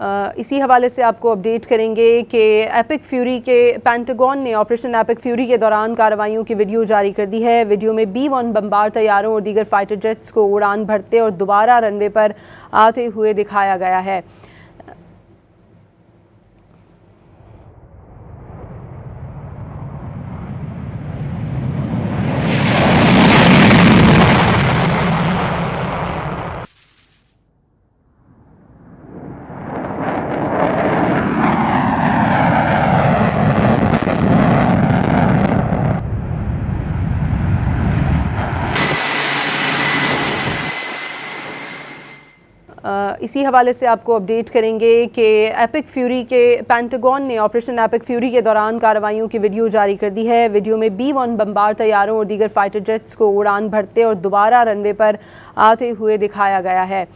इसी हवाले से आपको अपडेट करेंगे कि एपिक फ्यूरी के पेंटागन ने ऑपरेशन एपिक फ्यूरी के दौरान कार्रवाइयों की वीडियो जारी कर दी है। वीडियो में B-1 बमबार तैयारों और दीगर फाइटर जेट्स को उड़ान भरते और दोबारा रनवे पर आते हुए दिखाया गया है। इसी हवाले से आपको अपडेट करेंगे कि एपिक फ्यूरी के पेंटागन ने ऑपरेशन एपिक फ्यूरी के दौरान कार्रवाइयों की वीडियो जारी कर दी है। वीडियो में B-1 बमबार तैयारों और दीगर फाइटर जेट्स को उड़ान भरते और दोबारा रनवे पर आते हुए दिखाया गया है।